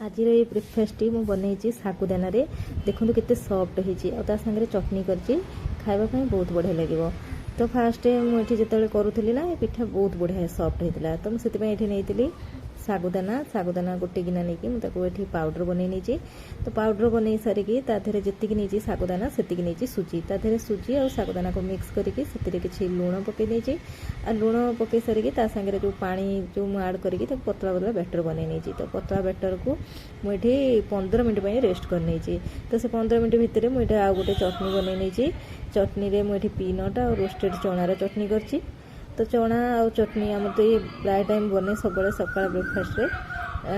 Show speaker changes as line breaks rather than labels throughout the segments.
आज ये ब्रेकफास्ट मुझे बनई सागुदाना देखो केते सॉफ्ट होता सागर चटनी कर खावाई बहुत बढ़िया लगे। तो फास्ट मुझे जिते करूली ना पिठा बहुत बढ़िया सॉफ्ट होता तो मुझे नहीं सागुदाना सागुदाना गोटे गिना नहीं मुझे पाउडर बनई नहीं। तो पाउडर बनई सारिकी ताधे जी नहीं सागुदाना से नहीं सुजी ताधे सुजी और सागुदाना को मिक्स करके किसी लुण पकई नहीं लुण पकई सारिकी सागर जो पानी जो मुझे आड करके पतला पतला बैटर बनई नहीं। तो पतला बैटर को मुझे 15 मिनट रेस्ट कर नहीं। तो से 15 मिनट भितर मुझे आउ गोटे चटनी बनई नहीं। चटनी रे मुझे पीनट और रोस्टेड चणार चटनी करची। तो चना और चटनी आम तो ये प्राय टाइम बने सब सकाल ब्रेकफास्ट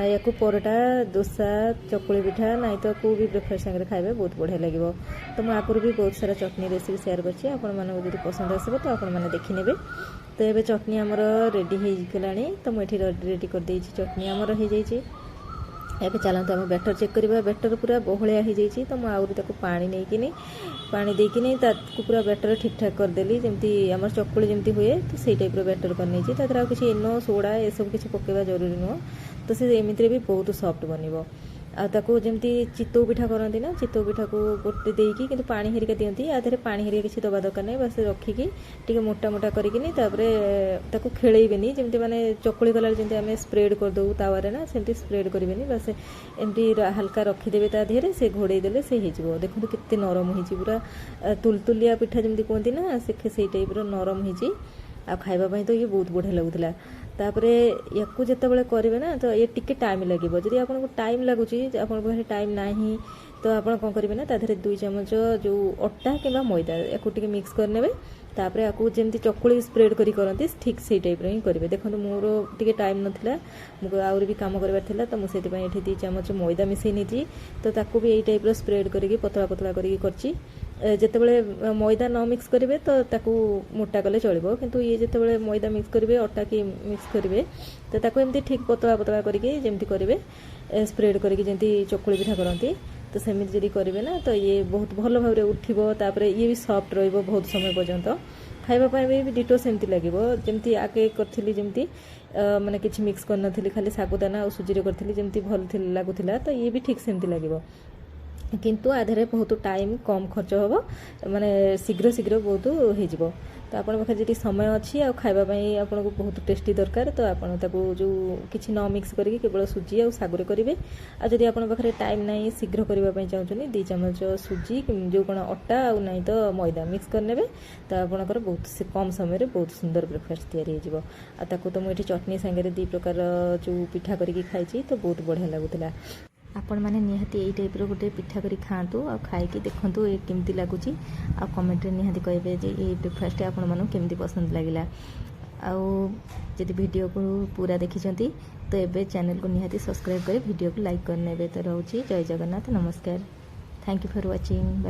या परोटा दोसा चकुली पिठा ना तो को भी ब्रेकफास्ट सागर खाइबे बहुत बढ़िया लगे। तो मैं आगुरी भी बहुत सारा चटनी रेसिपी शेयर कर पसंद आसो तो आपने देखने। तो ये चटनी आमर रेडी होगा तो मुझे रेडी कर दे चटनी आमर हो जाए। ଏବେ ଚାଲନ୍ତୁ ଆମେ ବ୍ୟାଟର ଚେକ୍ କରିବା। ବ୍ୟାଟର ପୁରା ବହଳିଆ ହେଇଯାଇଛି ତ ମୁଁ ଆହୁରି ତାକୁ ପାଣି ଦେଇକିନି ତାକୁ ପୁରା ବ୍ୟାଟର ଠିକ୍ ଠାକ୍ କରିଦେଲି ଯେମିତି ଆମର ଚକୁଳି ଯେମିତି ହୁଏ ତ ସେଇ ଟାଇପ୍ର ବ୍ୟାଟର କରିନେଇଛି। ତା ଦେହରେ ଆଉ କିଛି ଇନୋ ସୋଡ଼ା ଏସବୁ କିଛି ପକାଇବା ଜରୁରୀ ନୁହଁ। ତ ସେ ଏମିତିରେ ବି ବହୁତ ସଫ୍ଟ ବନିବ। ଆଉ ତାକୁ ଯେମିତି ଚିତଉ ପିଠା କରନ୍ତି ନା ଚିତଉ ପିଠାକୁ ଗୋଟେ ଦେଇକି କିନ୍ତୁ ପାଣି ହେରିକା ଦିଅନ୍ତି ଆ ଦେହରେ ପାଣି ହେରିକା କିଛି ଦେବା ଦରକାର ନାହିଁ। ବାସ୍ ରଖିକି ଟିକେ ମୋଟା ମୋଟା କରିକିନି ତାପରେ ତାକୁ ଖେଳେଇବେନି ଯେମିତି ମାନେ ଚକୁଳି କଲାବେଳେ ଯେମିତି ଆମେ ସ୍ପ୍ରେଡ୍ କରିଦେଉ ତାୱାରେ ନା ସେମିତି ସ୍ପ୍ରେଡ୍ କରିବେନି। ବାସ୍ ଏମିତି ହାଲକା ରଖିଦେବେ ତା ଦେହରେ ସେ ଘୋଡ଼େଇ ଦେଲେ ସେ ହେଇଯିବ। ଦେଖନ୍ତୁ କେତେ ନରମ ହେଇଛି ପୁରା ତୁଲତୁଲିଆ ପିଠା ଯେମିତି କୁହନ୍ତି ନା ସେଇ ଟାଇପ୍ର ନରମ ହେଇଛି। ଆଉ ଖାଇବା ପାଇଁ ତ ଇଏ ବହୁତ ବଢ଼ିଆ ଲାଗୁଥିଲା। तापरे याकू जितेबाला करेंगे ना तो ये टिके टाइम लगे। जदि आपको टाइम लगुच आप टाइम ना तो आप कौन करेंगे ना ताधे 2 चमच जो अटा कि मैदा या मिक्स करने तापर आपको जमी चकुली स्प्रेड करती ठीक से टाइप हिं करेंगे। देखो मोर टे टाइम नाला मुझे आउरी भी कम करार तो मुझे 2 चमच मैदा मिसई नहीं तो ताकू भी यही टाइप स्प्रेड करके पतला पतला करची। जितेबाला मैदा न मिक्स करेंगे तो ताकू मोटा कले चलो किंतु ये जितेबाला मैदा मिक्स करेंगे अटा की मिक्स करेंगे तो ताकू एमती ठीक पतला पतला करके जमी करेंगे स्प्रेड करके जमी चकुली पिठा करती तो सेमती जब करेंगे ना तो ये बहुत भल भाव उठिबो। तापर ये भी सॉफ्ट रहिबो बहुत समय पर्यंत खाइबा भी डिटो सेमती लगे जमी आगे करी जमी माने किसी मिक्स करन खाली सागुदाना और सुजी करी जमी भल लगुला तो ये भी ठीक सेमती लगे किंतु आधारे बहुत टाइम कम खर्च हम माने शीघ्र शीघ्र बहुत हो। तो आप पाखे जी समय अच्छी आ खावाई आपको बहुत टेस्टी दरकार तो आपको जो किसी न मिक्स करके केवल सुजी और सागुरे करेंगे। आदि आप पाखे टाइम ना शीघ्र करने चाहते 2 चमच सुजी जो कौन अटा और ना तो मैदा मिक्स करने तो आपंकर बहुत कम समय बहुत सुंदर ब्रेकफास्ट या तो मुझे चटनी सांगे 2 प्रकार जो पिठा करके खाई तो बहुत बढ़िया लगुला। आपण मैंने निहाती यही टाइप्र गोटे पिठा करी खातु आ खाई देखु ये केमती लगुच आ कमेंट रे निहाती कहे जे ये ब्रेकफास्ट आपण मानू केमती पसंद लगिला। आदि वीडियो को पूरा देखी तो एबे चैनल को निहाती सब्सक्राइब कर वीडियो को लाइक करने तो रोची। जय जगन्नाथ नमस्कार। Thank you for watching.